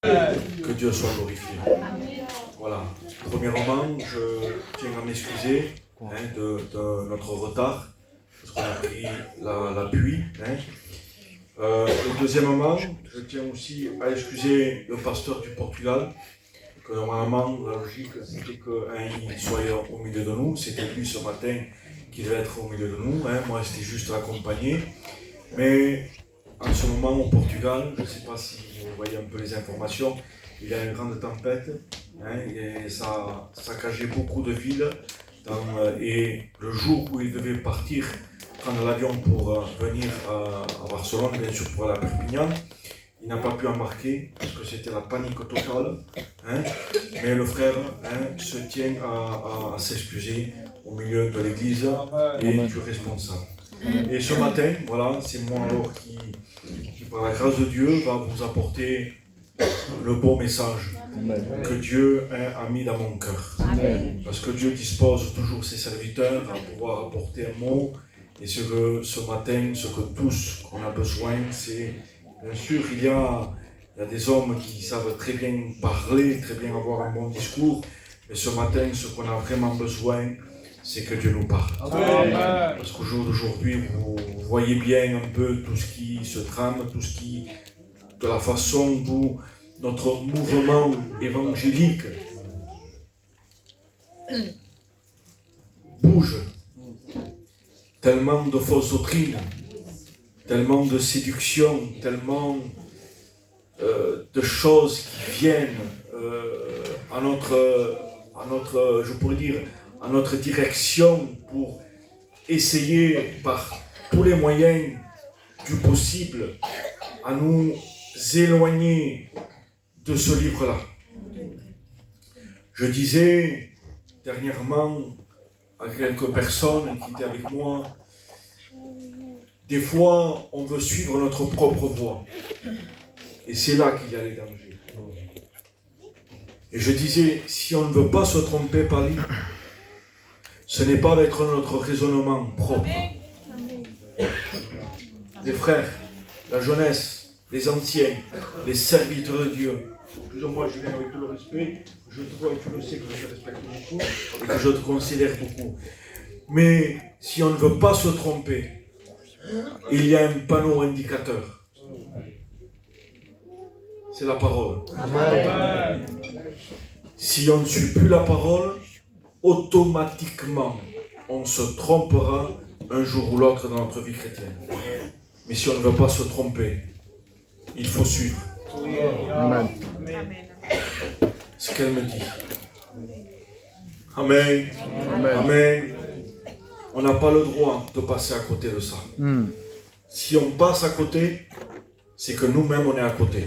Que Dieu soit glorifié. Voilà. Premièrement, je tiens à m'excuser de notre retard, parce qu'on a pris la pluie. Et deuxièmement, je tiens aussi à excuser le pasteur du Portugal, que normalement, la logique, c'était qu'il soit au milieu de nous. C'était lui ce matin qui devait être au milieu de nous. Moi, j'étais juste accompagné. Mais en ce moment, au Portugal, je ne sais pas si vous voyez un peu les informations, il y a une grande tempête et ça saccageait beaucoup de villes. Et le jour où il devait partir, prendre l'avion pour venir à Barcelone, bien sûr pour aller à Perpignan, il n'a pas pu embarquer parce que c'était la panique totale. Mais le frère se tient à s'excuser au milieu de l'église et du responsable. Et ce matin, voilà, c'est moi alors qui, par la grâce de Dieu, va vous apporter le bon message que Dieu a mis dans mon cœur. Parce que Dieu dispose toujours ses serviteurs à pouvoir apporter un mot. Et ce matin, ce que tous qu'on a besoin, c'est, bien sûr, il y a des hommes qui savent très bien parler, très bien avoir un bon discours. Mais ce matin, ce qu'on a vraiment besoin, c'est que Dieu nous parle. Amen. Parce qu'au jour d'aujourd'hui, vous voyez bien un peu tout ce qui se trame, tout ce qui, de la façon dont notre mouvement évangélique bouge. Tellement de fausses doctrines, tellement de séduction, tellement de choses qui viennent à notre, je pourrais dire, à notre direction pour essayer par tous les moyens du possible à nous éloigner de ce livre-là. Je disais dernièrement à quelques personnes qui étaient avec moi, des fois on veut suivre notre propre voie et c'est là qu'il y a les dangers. Et je disais, si on ne veut pas se tromper par lui, ce n'est pas avec notre raisonnement propre. Les frères, la jeunesse, les anciens, les serviteurs de Dieu. Moi, je viens avec tout le respect. Je te vois et tu le sais que je te respecte beaucoup et que je te considère beaucoup. Mais si on ne veut pas se tromper, il y a un panneau indicateur. C'est la parole. Amen. Si on ne suit plus la parole, automatiquement, on se trompera un jour ou l'autre dans notre vie chrétienne. Mais si on ne veut pas se tromper, il faut suivre. Amen. Ce qu'elle me dit. Amen. Amen. Amen. On n'a pas le droit de passer à côté de ça. Si on passe à côté, c'est que nous-mêmes on est à côté.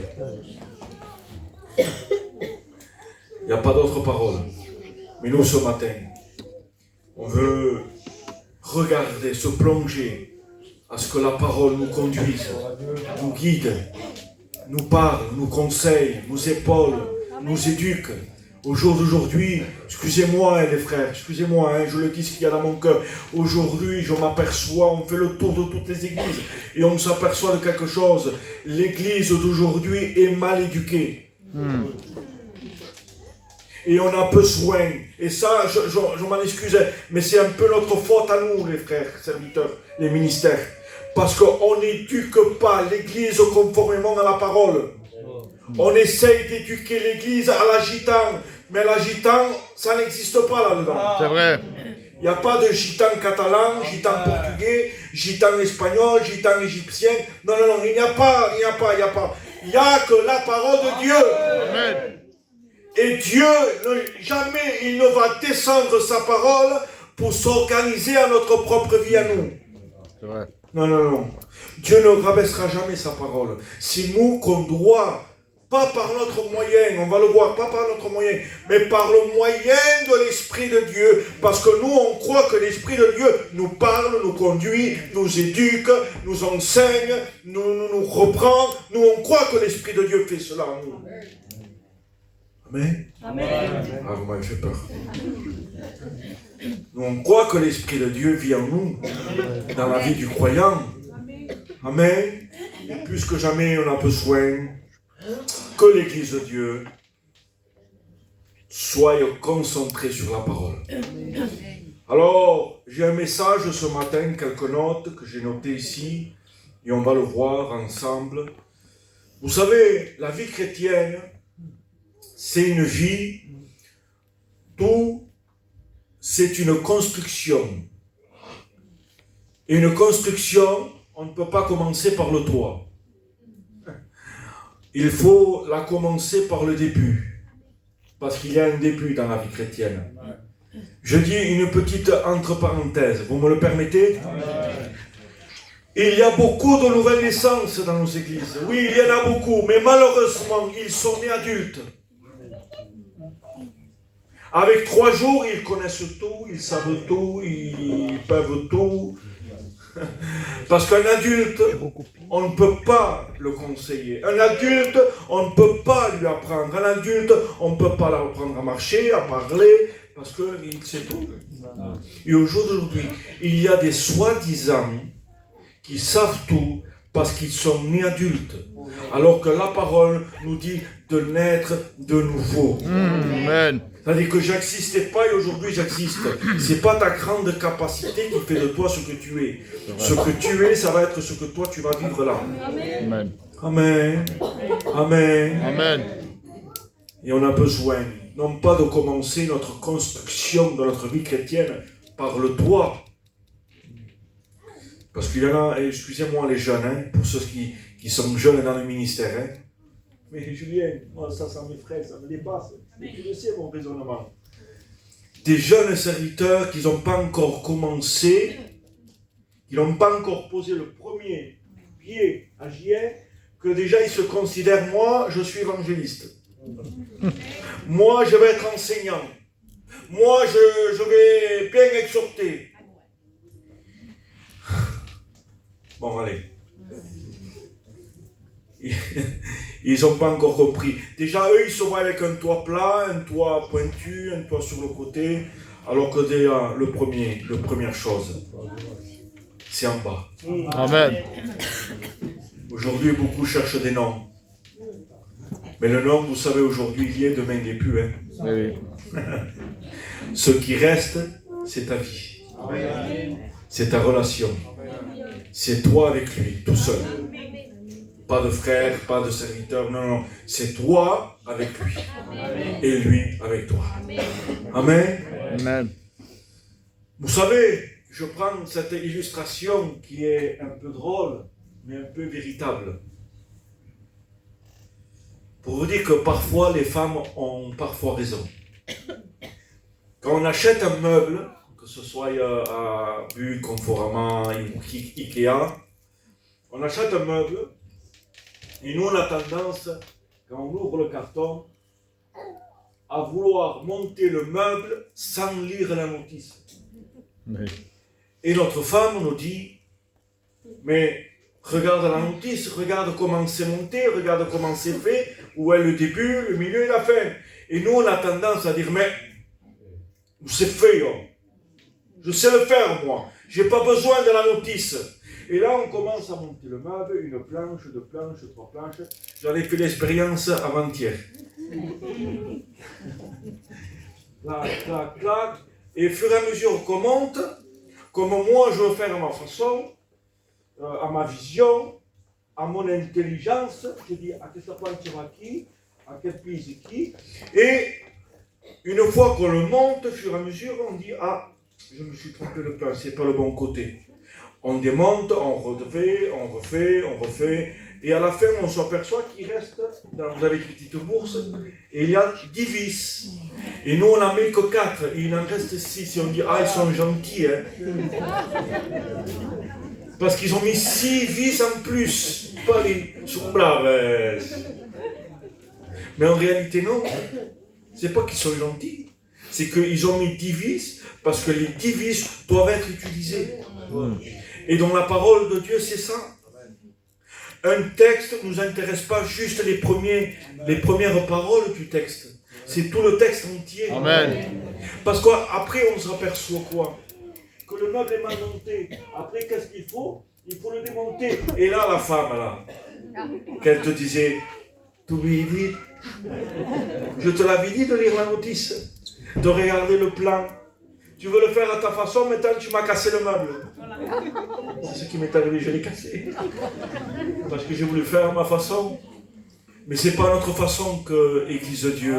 Il n'y a pas d'autre parole. Mais nous, ce matin, on veut regarder, se plonger à ce que la parole nous conduise, nous guide, nous parle, nous conseille, nous épaule, nous éduque. Au jour d'aujourd'hui, excusez-moi les frères, excusez-moi, je le dis ce qu'il y a dans mon cœur. Aujourd'hui, je m'aperçois, on fait le tour de toutes les églises et on s'aperçoit de quelque chose. L'église d'aujourd'hui est mal éduquée. Et on a besoin, et ça, je m'en excuse, mais c'est un peu notre faute à nous, les frères, serviteurs, les ministères. Parce qu'on n'éduque pas l'église conformément à la parole. On essaye d'éduquer l'église à l'agitant, mais l'agitant, ça n'existe pas là-dedans. C'est vrai. Il n'y a pas de gitan catalan, gitan portugais, gitan espagnol, gitan égyptien. Non, il n'y a pas. Il n'y a que la parole de Dieu. Amen. Et Dieu, jamais il ne va descendre sa parole pour s'organiser à notre propre vie à nous. C'est vrai. Non. Dieu ne rabaissera jamais sa parole. C'est nous qu'on doit, pas par notre moyen, on va le voir, pas par notre moyen, mais par le moyen de l'Esprit de Dieu. Parce que nous, on croit que l'Esprit de Dieu nous parle, nous conduit, nous éduque, nous enseigne, nous reprend. Nous, on croit que l'Esprit de Dieu fait cela en nous. Amen. Ah, vous m'avez fait peur. Nous, on croit que l'Esprit de Dieu vit en nous, dans la vie du croyant. Amen. Et plus que jamais, on a besoin que l'Église de Dieu soit concentrée sur la parole. Alors, j'ai un message ce matin, quelques notes que j'ai notées ici, et on va le voir ensemble. Vous savez, la vie chrétienne, c'est une vie où c'est une construction. Et une construction, on ne peut pas commencer par le toit. Il faut la commencer par le début. Parce qu'il y a un début dans la vie chrétienne. Je dis une petite entre-parenthèse, vous me le permettez? Il y a beaucoup de nouvelles naissances dans nos églises. Oui, il y en a beaucoup, mais malheureusement, ils sont nés adultes. Avec 3 jours, ils connaissent tout, ils savent tout, ils peuvent tout. Parce qu'un adulte, on ne peut pas le conseiller. Un adulte, on ne peut pas lui apprendre. Un adulte, on ne peut pas l'apprendre à marcher, à parler, parce qu'il sait tout. Et aujourd'hui, il y a des soi-disant qui savent tout parce qu'ils sont nés adultes. Alors que la parole nous dit de naître de nouveau. Amen. C'est-à-dire que j'existais pas et aujourd'hui j'existe. C'est pas ta grande capacité qui fait de toi ce que tu es. Ce que tu es, ça va être ce que toi tu vas vivre là. Amen. Amen. Amen. Amen. Et on a besoin, non pas de commencer notre construction de notre vie chrétienne par le toit. Parce qu'il y en a, excusez-moi les jeunes, hein, pour ceux qui sont jeunes dans le ministère. Hein. Mais Julien, moi ça m'effraie, ça me dépasse. Et tu le sais mon raisonnement. Des jeunes serviteurs qui n'ont pas encore commencé, qui n'ont pas encore posé le premier pied à JR, que déjà ils se considèrent, moi je suis évangéliste. Moi je vais être enseignant. Moi je vais bien exhorter. Bon, allez. Ils n'ont pas encore compris. Déjà, eux, ils se voient avec un toit plat, un toit pointu, un toit sur le côté, alors que déjà, la première chose, c'est en bas. Amen. Aujourd'hui, beaucoup cherchent des noms. Mais le nom, vous savez, aujourd'hui, il y est, demain, il n'y est plus. Hein. Oui. Ce qui reste, c'est ta vie. C'est ta relation. C'est toi avec lui, tout seul. Pas de frère, pas de serviteur, non. C'est toi avec lui. Et lui avec toi. Amen. Amen. Vous savez, je prends cette illustration qui est un peu drôle, mais un peu véritable. Pour vous dire que parfois, les femmes ont parfois raison. Quand on achète un meuble, que ce soit à Bulle, Conforama, Ikea, on achète un meuble, et nous on a tendance, quand on ouvre le carton, à vouloir monter le meuble sans lire la notice. Oui. Et notre femme nous dit, mais regarde la notice, regarde comment c'est monté, regarde comment c'est fait, où est le début, le milieu et la fin. Et nous on a tendance à dire, mais c'est fait, oh. Je sais le faire moi, j'ai pas besoin de la notice. Et là on commence à monter le meuble, une planche, 2 planches, 3 planches. J'en ai fait l'expérience avant-hier. Clac, clac, clac. Et au fur et à mesure qu'on monte, comme moi je veux faire à ma façon, à ma vision, à mon intelligence, je dis à quelle planche va qui, à quelle prise qui. Et une fois qu'on le monte, au fur et à mesure, on dit ah, je me suis trompé de plan, c'est pas le bon côté. On démonte, on refait, et à la fin, on s'aperçoit qu'il reste, vous avez une petite bourse, et il y a 10 vis. Et nous, on n'en met que 4, et il en reste 6, et on dit, ah, ils sont gentils, hein. Parce qu'ils ont mis 6 vis en plus, pas les somblaves. Mais en réalité, non, c'est pas qu'ils sont gentils, c'est qu'ils ont mis 10 vis, parce que les 10 vis doivent être utilisés. Et dans la parole de Dieu, c'est ça. Un texte ne nous intéresse pas juste les premières paroles du texte. C'est tout le texte entier. Amen. Parce qu'après, on se aperçoit quoi? Que le meuble est mal monté. Après, qu'est-ce qu'il faut? Il faut le démonter. Et là, la femme, là, qu'elle te disait, Tu lui dis, je te l'avais dit de lire la notice, de regarder le plan. Tu veux le faire à ta façon, maintenant tu m'as cassé le meuble. C'est ce qui m'est arrivé, je l'ai cassé. Parce que j'ai voulu faire à ma façon. Mais ce n'est pas notre façon que Église de Dieu.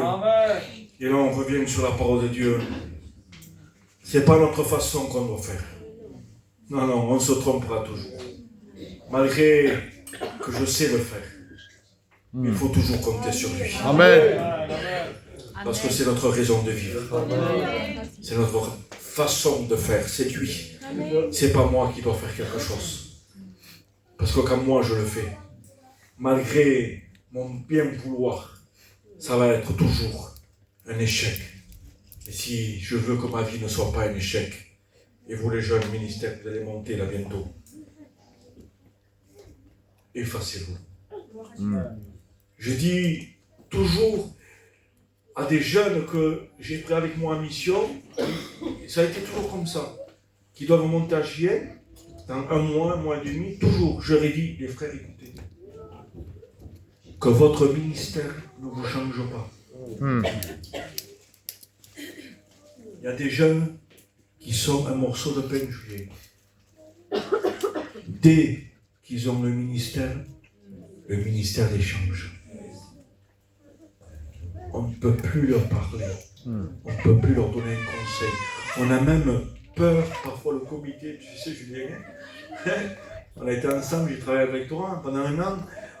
Et là on revient sur la parole de Dieu. Ce n'est pas notre façon qu'on doit faire. Non, non, on se trompera toujours. Malgré que je sais le faire. Il faut toujours compter sur lui. Amen. Parce que c'est notre raison de vivre. C'est notre façon de faire. C'est lui. C'est pas moi qui dois faire quelque chose. Parce que quand moi je le fais, malgré mon bien vouloir, ça va être toujours un échec. Et si je veux que ma vie ne soit pas un échec, et vous les jeunes ministères, vous allez monter là bientôt, effacez-vous. Je dis toujours à des jeunes que j'ai pris avec moi en mission, ça a été toujours comme ça, qui doivent monter à JN, dans un mois et demi, toujours, je leur ai dit, les frères, écoutez, que votre ministère ne vous change pas. Il y a des jeunes qui sont un morceau de pain juillet. Dès qu'ils ont le ministère les change. On ne peut plus leur parler. On ne peut plus leur donner un conseil. On a même peur, parfois le comité, tu sais Julien, on a été ensemble, j'ai travaillé avec toi pendant un an,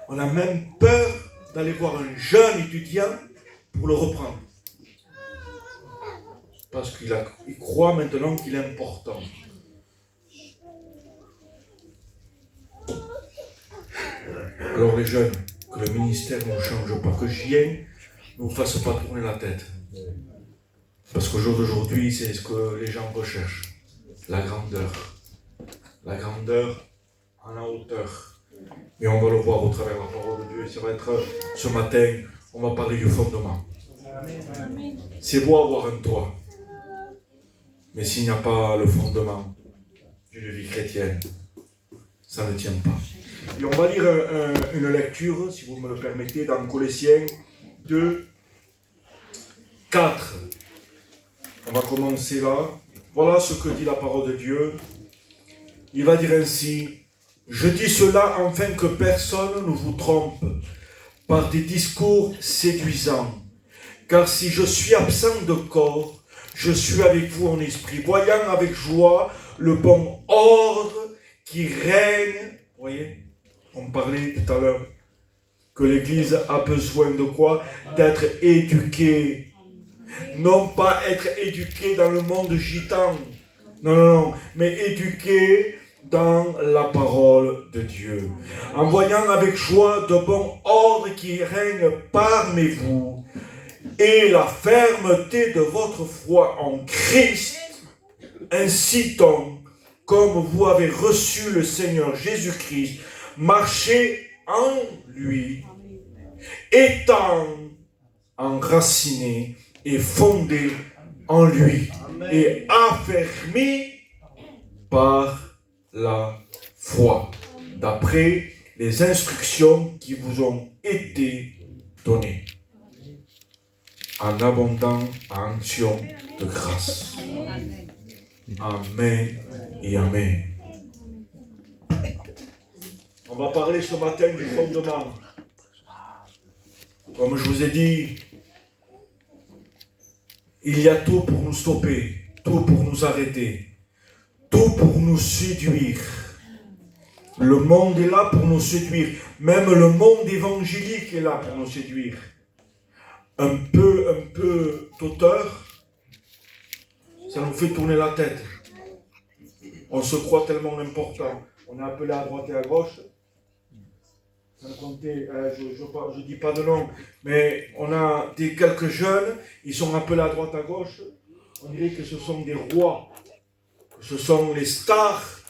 on a même peur d'aller voir un jeune étudiant pour le reprendre. Parce qu'il croit maintenant qu'il est important. Alors les jeunes, que le ministère ne change pas, que JN ne vous fasse pas tourner la tête. Parce qu'au jour d'aujourd'hui, c'est ce que les gens recherchent. La grandeur. La grandeur en la hauteur. Et on va le voir au travers de la parole de Dieu. Et ça va être ce matin, on va parler du fondement. C'est beau avoir un toit. Mais s'il n'y a pas le fondement d'une vie chrétienne, ça ne tient pas. Et on va lire une lecture, si vous me le permettez, dans Colossiens 2, 4. On va commencer là. Voilà ce que dit la parole de Dieu. Il va dire ainsi, « Je dis cela afin que personne ne vous trompe par des discours séduisants. Car si je suis absent de corps, je suis avec vous en esprit, voyant avec joie le bon ordre qui règne. » Vous voyez, on parlait tout à l'heure que l'Église a besoin de quoi? D'être éduquée. Non pas être éduquée dans le monde gitan. Non, non, non. Mais éduquée dans la parole de Dieu. En voyant avec joie de bon ordre qui règne parmi vous et la fermeté de votre foi en Christ, ainsi donc, comme vous avez reçu le Seigneur Jésus-Christ, marchez en lui, étant enraciné et fondé en lui, et affermi par la foi, d'après les instructions qui vous ont été données, en abondante action de grâce. Amen et Amen. On va parler ce matin du fondement. Comme je vous ai dit, il y a tout pour nous stopper, tout pour nous arrêter, tout pour nous séduire. Le monde est là pour nous séduire. Même le monde évangélique est là pour nous séduire. Un peu d'auteur, ça nous fait tourner la tête. On se croit tellement important. On est appelé à droite et à gauche. Sans compter, je ne dis pas de nom, mais on a quelques jeunes, ils sont appelés à droite à gauche. On dirait que ce sont des rois, que ce sont les stars.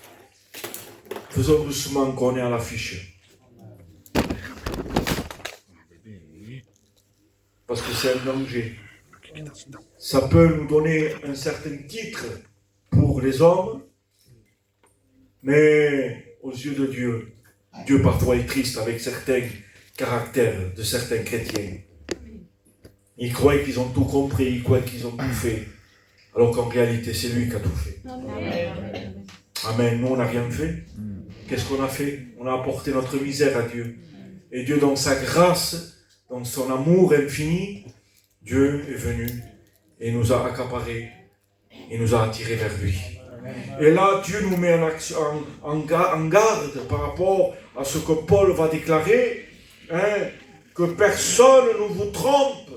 Faisons doucement qu'on est à l'affiche. Parce que c'est un danger. Ça peut nous donner un certain titre pour les hommes, mais aux yeux de Dieu, Dieu parfois est triste avec certains caractère de certains chrétiens. Ils croient qu'ils ont tout compris, ils croient qu'ils ont tout fait, alors qu'en réalité, c'est lui qui a tout fait. Amen. Nous, on n'a rien fait. Qu'est-ce qu'on a fait? On a apporté notre misère à Dieu. Et Dieu, dans sa grâce, dans son amour infini, Dieu est venu et nous a accaparés et nous a attirés vers lui. Et là, Dieu nous met en garde par rapport à ce que Paul va déclarer, que personne ne vous trompe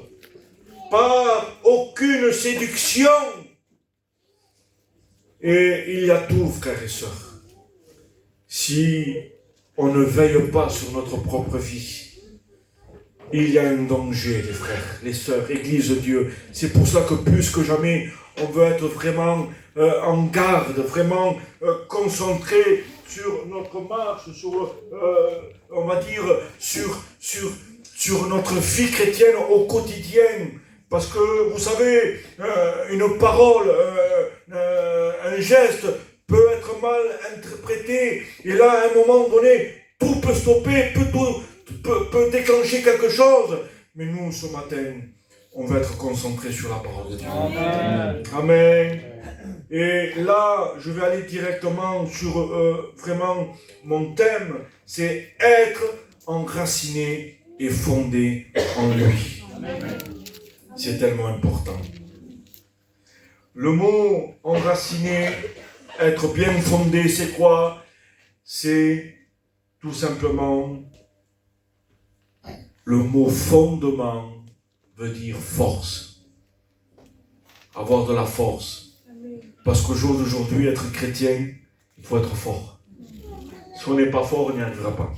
par aucune séduction. Et il y a tout, frères et sœurs. Si on ne veille pas sur notre propre vie, il y a un danger, les frères, les sœurs, Église de Dieu. C'est pour ça que plus que jamais, on veut être vraiment en garde, vraiment concentré sur notre marche, sur, on va dire, sur notre vie chrétienne au quotidien. Parce que, vous savez, une parole, un geste peut être mal interprété. Et là, à un moment donné, tout peut stopper, peut déclencher quelque chose. Mais nous, ce matin, on va être concentrés sur la parole de Dieu. Amen. Amen. Et là, je vais aller directement sur vraiment mon thème, c'est être enraciné et fondé en lui. Amen. C'est tellement important. Le mot enraciné, être bien fondé, c'est quoi? C'est tout simplement le mot fondement veut dire force. Avoir de la force. Parce qu'au jour d'aujourd'hui, être chrétien, il faut être fort. Si on n'est pas fort, on n'y arrivera pas.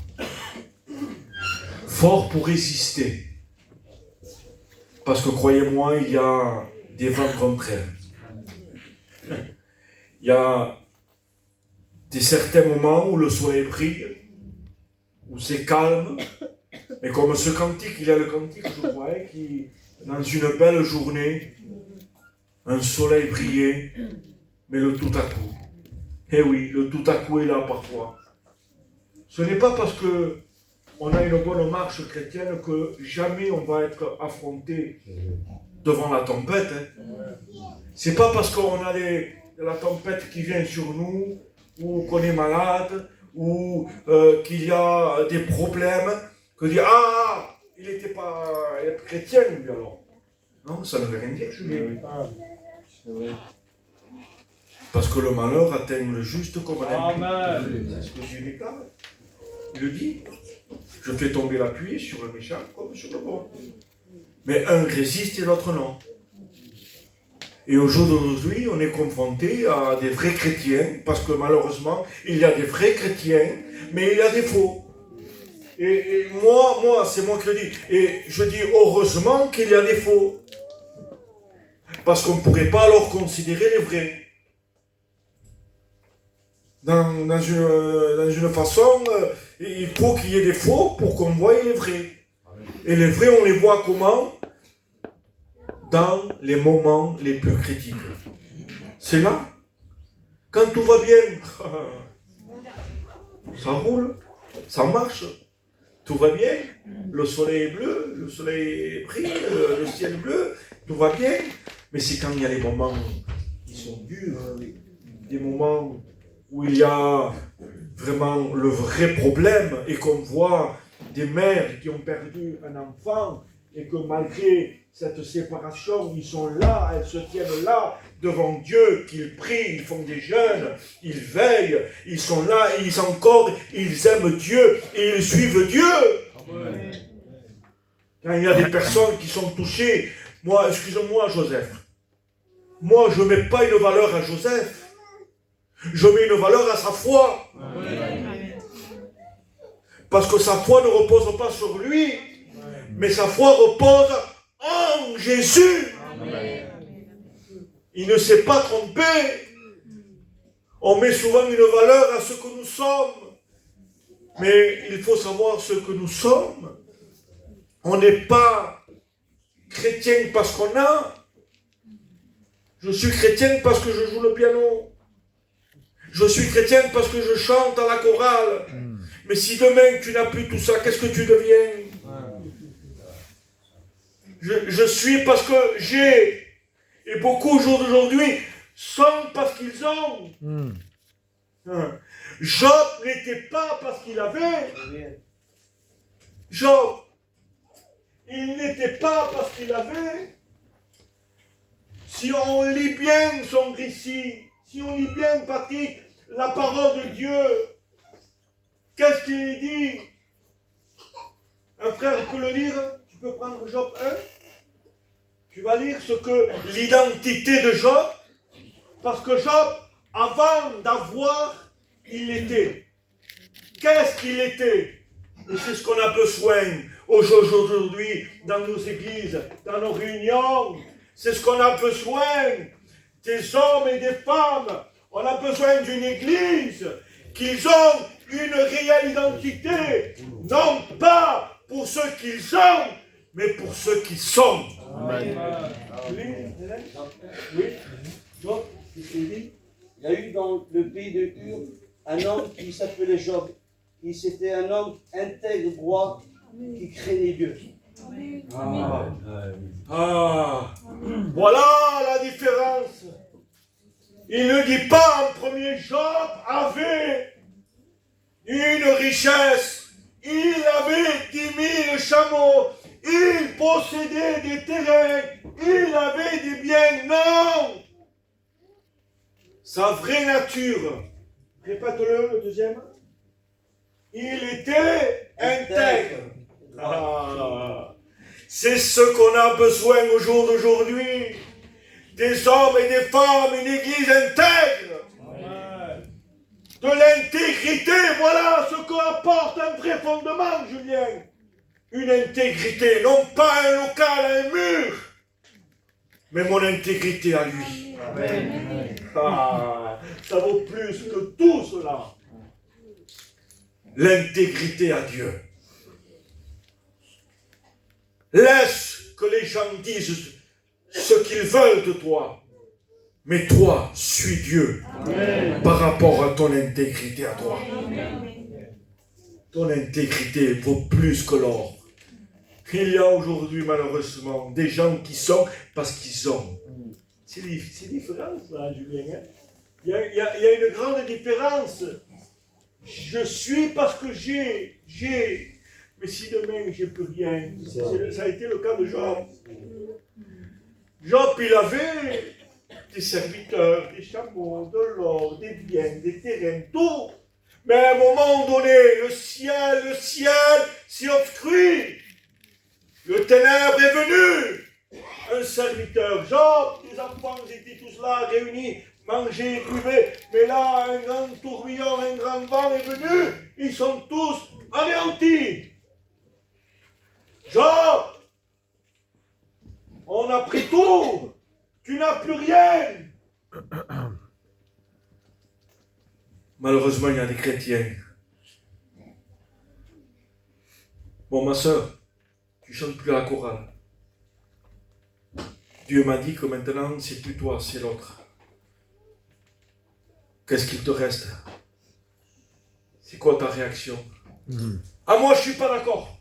Fort pour résister. Parce que croyez-moi, il y a des vents contraires. Il y a certains moments où le soleil brille, où c'est calme. Mais comme ce cantique, il y a le cantique, je crois, qui, dans une belle journée, un soleil brillait, mais le tout à coup. Eh oui, le tout à coup est là parfois. Ce n'est pas parce que on a une bonne marche chrétienne que jamais on va être affronté devant la tempête. C'est pas parce qu'on a la tempête qui vient sur nous, ou qu'on est malade, ou qu'il y a des problèmes, que dire ah, il n'était pas chrétien lui alors. Non, ça ne veut rien dire, Julien. Parce que le malheur atteint le juste comme l'impie. C'est ce que Dieu déclare. Il le dit. Je fais tomber la pluie sur le méchant comme sur le bon. Mais un résiste et l'autre non. Et au jour d'aujourd'hui, on est confronté à des vrais chrétiens, parce que malheureusement, il y a des vrais chrétiens, mais il y a des faux. Et moi, c'est moi qui le dis. Et je dis heureusement qu'il y a des faux. Parce qu'on ne pourrait pas alors considérer les vrais. Dans une façon, il faut qu'il y ait des faux pour qu'on voie les vrais. Et les vrais, on les voit comment? Dans les moments les plus critiques. C'est là. Quand tout va bien, ça roule, ça marche, tout va bien, le soleil est bleu, le soleil brille, le ciel bleu, tout va bien. Mais c'est quand il y a les moments qui sont durs, des moments où il y a vraiment le vrai problème et qu'on voit des mères qui ont perdu un enfant et que malgré cette séparation, ils sont là, elles se tiennent là devant Dieu, qu'ils prient, ils font des jeûnes, ils veillent, ils sont là, ils aiment Dieu et ils suivent Dieu. Amen. Quand il y a des personnes qui sont touchées, moi, excusez-moi Joseph, moi je ne mets pas une valeur à Joseph. Je mets une valeur à sa foi. Amen. Parce que sa foi ne repose pas sur lui, mais sa foi repose en Jésus. Amen. Il ne s'est pas trompé. On met souvent une valeur à ce que nous sommes. Mais il faut savoir ce que nous sommes. On n'est pas chrétien parce qu'on a. Je suis chrétien parce que je joue le piano. Je suis chrétienne parce que je chante à la chorale. Mais si demain tu n'as plus tout ça, qu'est-ce que tu deviens? Je suis parce que j'ai. Et beaucoup au jour d'aujourd'hui sont parce qu'ils ont. Job n'était pas parce qu'il avait. Job, il n'était pas parce qu'il avait. Si on lit bien son récit, si on lit bien, Patrick, la parole de Dieu, qu'est-ce qu'il dit? Un frère peut le lire. Tu peux prendre Job 1. Tu vas lire ce que l'identité de Job, parce que Job, avant d'avoir, il était. Qu'est-ce qu'il était? Et c'est ce qu'on a besoin aujourd'hui dans nos églises, dans nos réunions. C'est ce qu'on a besoin des hommes et des femmes. On a besoin d'une église qu'ils ont une réelle identité, non pas pour ce qu'ils sont, mais pour ceux qui sont. Amen. Oui. Donc, qu'est-ce qu'il dit? Il y a eu dans le pays de Ur un homme qui s'appelait Job. C'était un homme intègre, droit, qui craignait Dieu. Voilà la différence. Il ne dit pas en premier, Job avait une richesse. Il avait 10 000 chameaux. Il possédait des terrains. Il avait des biens. Non. Sa vraie nature. Répète-le, le deuxième. Il était intègre. C'est ce qu'on a besoin au jour d'aujourd'hui. Des hommes et des femmes, une église intègre. De l'intégrité, voilà ce qu'apporte un vrai fondement, Julien. Une intégrité, non pas un local, un mur, mais mon intégrité à lui. Amen. Ça vaut plus que tout cela. L'intégrité à Dieu. Laisse que les gens disent ce qu'ils veulent de toi. Mais toi, suis Dieu. Amen. Par rapport à ton intégrité à toi. Amen. Ton intégrité vaut plus que l'or. Il y a aujourd'hui, malheureusement, des gens qui sont parce qu'ils ont. C'est différent, ça, Julien. Hein? Il y a une grande différence. Je suis parce que j'ai. Mais si demain, j'ai plus rien. Ça a été le cas de Job. Job, il avait des serviteurs, des chameaux, de l'or, des biens, des terrains, tout. Mais à un moment donné, le ciel s'est obscurci. Le ténèbre est venu. Un serviteur, Job, les enfants étaient tous là, réunis, mangeaient, buvaient. Mais là, un grand tourbillon, un grand vent est venu. Ils sont tous anéantis. Job, on a pris tout. Tu n'as plus rien. Malheureusement, il y a des chrétiens. Bon, ma soeur, tu chantes plus à la chorale. Dieu m'a dit que maintenant, c'est plus toi, c'est l'autre. Qu'est-ce qu'il te reste? C'est quoi ta réaction? À moi, je ne suis pas d'accord.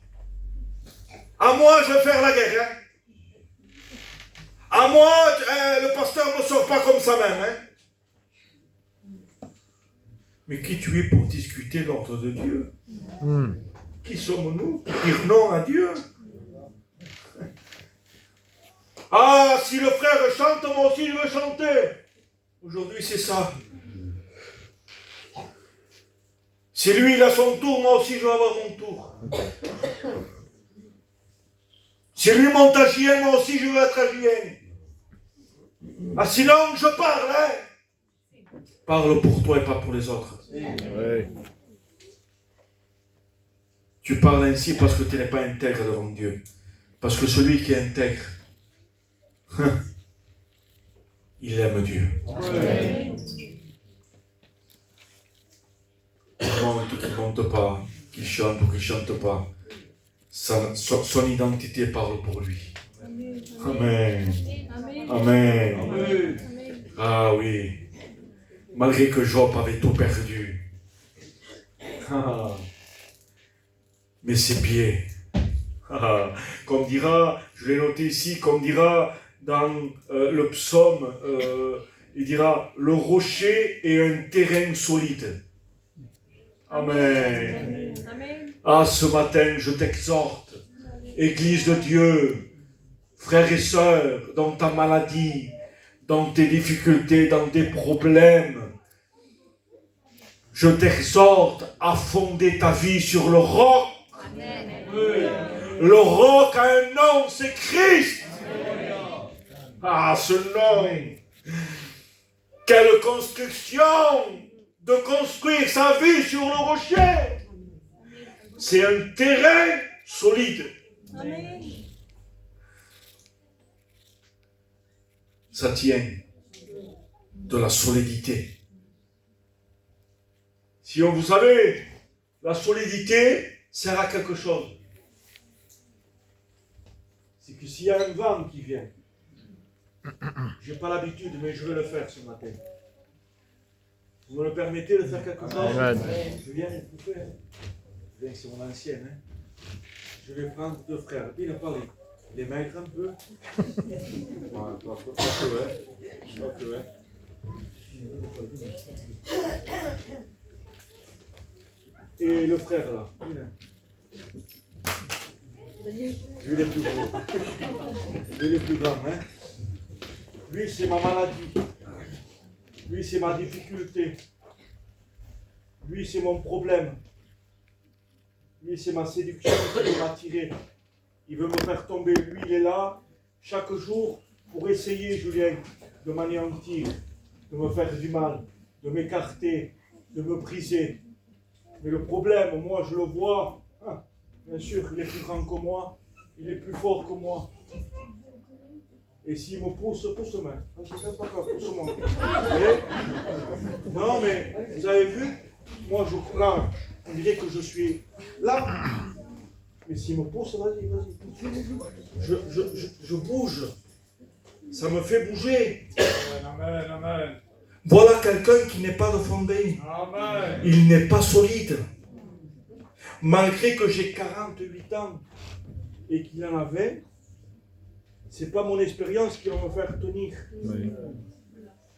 À moi, je vais faire la guerre. Hein? À moi, le pasteur ne sort pas comme ça même. Hein? Mais qui tu es pour discuter l'ordre de Dieu? Qui sommes-nous pour dire non à Dieu? Ah, si le frère chante, moi aussi je veux chanter. Aujourd'hui, c'est ça. Si lui, il a son tour, moi aussi je veux avoir mon tour. Si lui monte à chien, moi aussi je veux être à chien. Ah, sinon, je parle, hein. Parle pour toi et pas pour les autres. Oui. Tu parles ainsi parce que tu n'es pas intègre devant Dieu. Parce que celui qui est intègre, il aime Dieu. Amen. Qu'il monte ou qu'il ne monte pas, qu'il chante ou qu'il ne chante pas, son identité parle pour lui. Amen. Amen. Amen. Ah oui. Malgré que Job avait tout perdu. Mais ses pieds, comme dira, je l'ai noté ici, qu'on dira dans le psaume, il dira, le rocher est un terrain solide. Amen. Ah, ce matin, je t'exhorte, Église de Dieu, frères et sœurs, dans ta maladie, dans tes difficultés, dans tes problèmes, je t'exhorte à fonder ta vie sur le roc. Le roc a un nom, c'est Christ. Ah, ce nom. Quelle construction de construire sa vie sur le rocher. C'est un terrain solide. Ça tient de la solidité. Si vous savez, la solidité sert à quelque chose. C'est que s'il y a un vent qui vient, je n'ai pas l'habitude, mais je vais le faire ce matin. Vous me le permettez de faire quelque chose? Amen. Je viens de tout faire. Je viens, c'est mon ancienne. Hein. Je vais prendre 2 frères. Il n'a pas les maîtres un peu. Voilà, pas que, hein. Et le frère là, lui il est plus gros, lui il est plus grand, hein. Lui c'est ma maladie, lui c'est ma difficulté, lui c'est mon problème, lui c'est ma séduction qui veut m'attirer, il veut me faire tomber, lui il est là chaque jour pour essayer, Julien, de m'anéantir, de me faire du mal, de m'écarter, de me briser. Mais le problème, moi je le vois, hein, bien sûr, il est plus grand que moi, il est plus fort que moi. Et s'il me pousse, pousse-moi. Je ne sais pas quoi, pousse-moi. Non, mais vous avez vu, moi là, on dirait que je suis là. Mais s'il me pousse, vas-y. Je bouge. Ça me fait bouger. Amen, amen. Voilà quelqu'un qui n'est pas de fondé. Amen. Il n'est pas solide. Malgré que j'ai 48 ans et qu'il en a 20, c'est pas mon expérience qui va me faire tenir. Oui.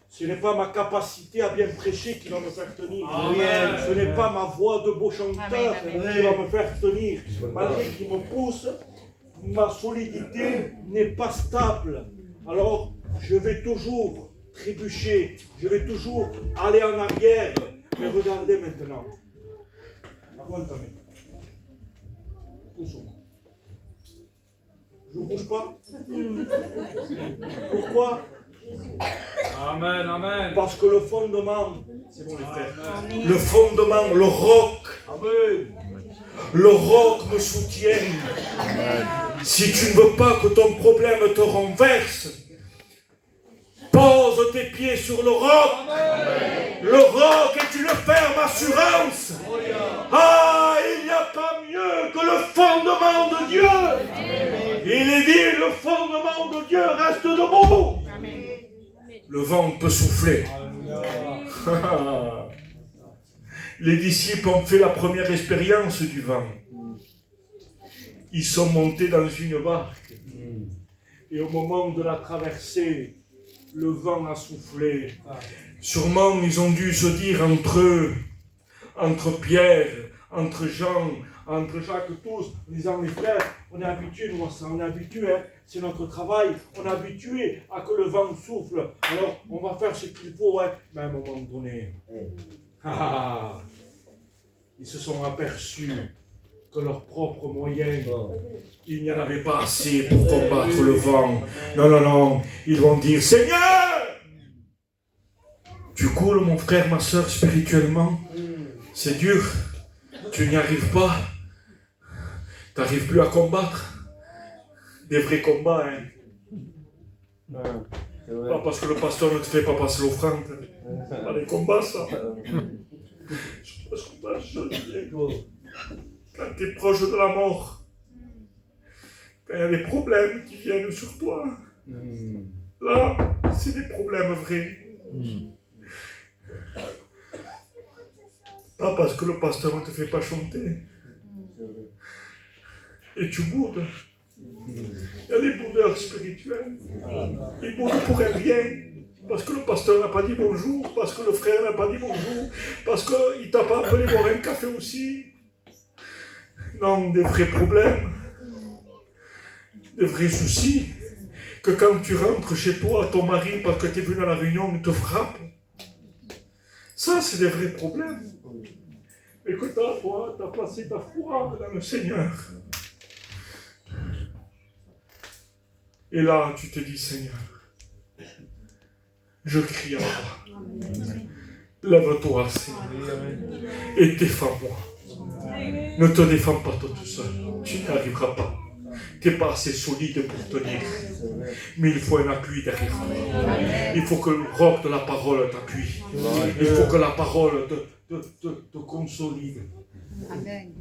Ce n'est pas ma capacité à bien prêcher qui va me faire tenir. Amen. Ce n'est pas ma voix de beau chanteur Amen. qui va me faire tenir. Malgré qu'il me pousse, ma solidité n'est pas stable. Alors, je vais toujours trébucher, je vais toujours aller en arrière. Mais regardez maintenant. Aguantame. Pousse-moi. Je ne bouge pas. Pourquoi? Amen, amen. Parce que le fondement, c'est bon les frères, le fondement, le roc, Amen. le roc me soutient. Si tu ne veux pas que ton problème te renverse, pose tes pieds sur le roc. Le roc est une ferme assurance. Ah, il n'y a pas mieux que le fondement de Dieu. Il est dit, le fondement de Dieu reste debout. Le vent peut souffler. Les disciples ont fait la première expérience du vent. Ils sont montés dans une barque. Et au moment de la traversée, le vent a soufflé. Sûrement, ils ont dû se dire entre eux, entre Pierre, entre Jean, entre Jacques, tous, en disant, les frères, on est habitués, nous, on est habitués, hein, c'est notre travail, on est habitués à que le vent souffle, alors on va faire ce qu'il faut, hein. Mais à un moment donné, ils se sont aperçus que leurs propres moyens, il n'y en avait pas assez pour combattre le vent. Non, ils vont dire, Seigneur, tu coules mon frère, ma soeur, spirituellement, c'est dur, tu n'y arrives pas, tu n'arrives plus à combattre. Des vrais combats, hein. Pas parce que le pasteur ne te fait pas passer l'offrande. Pas des combats, ça. Quand tu es proche de la mort, quand il y a des problèmes qui viennent sur toi, là, c'est des problèmes vrais. Pas parce que le pasteur ne te fait pas chanter. Et tu boudes. Il y a des bonheurs spirituels. Ils boudent pour rien. Parce que le pasteur n'a pas dit bonjour, parce que le frère n'a pas dit bonjour, parce qu'il ne t'a pas appelé boire un café aussi. Non, des vrais problèmes, des vrais soucis, que quand tu rentres chez toi, ton mari, parce que tu es venu à la réunion, te frappe. Ça, c'est des vrais problèmes. Et que toi, tu as placé ta foi dans le Seigneur. Et là, tu te dis, Seigneur, je crie à toi. Lève-toi, Seigneur, et défends-moi. Ne te défends pas toi tout seul. Tu n'y arriveras pas. Tu n'es pas assez solide pour tenir. Mais il faut un appui derrière toi. Il faut que le roc de la parole t'appuie. Il faut que la parole te consolide. Amen.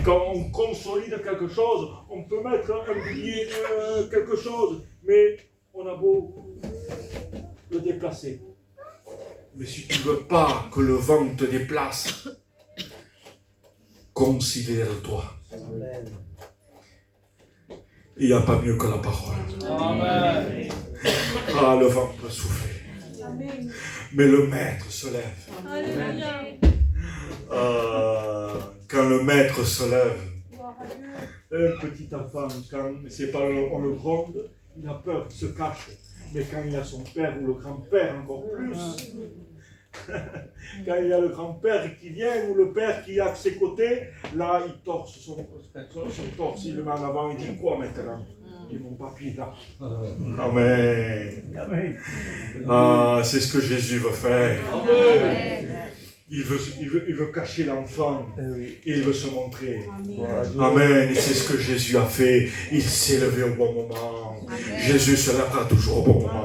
Quand on consolide quelque chose, on peut mettre un billet, quelque chose, mais on a beau le déplacer. Mais si tu ne veux pas que le vent te déplace, considère-toi. Il n'y a pas mieux que la parole. Amen. Ah, le vent peut souffler. Mais le maître se lève. Quand le maître se lève, un petit enfant, quand c'est pas on le gronde, il a peur, il se cache. Mais quand il a son père ou le grand-père encore plus, quand il y a le grand-père qui vient ou le père qui est à ses côtés, là il torse son torse, il le met en avant, il dit quoi maintenant? Il dit mon papy là. Amen. Ah, c'est ce que Jésus veut faire. Il veut cacher l'enfant et il veut se montrer. Amen. Et c'est ce que Jésus a fait. Il s'est levé au bon moment. Jésus se lèvera toujours au bon moment.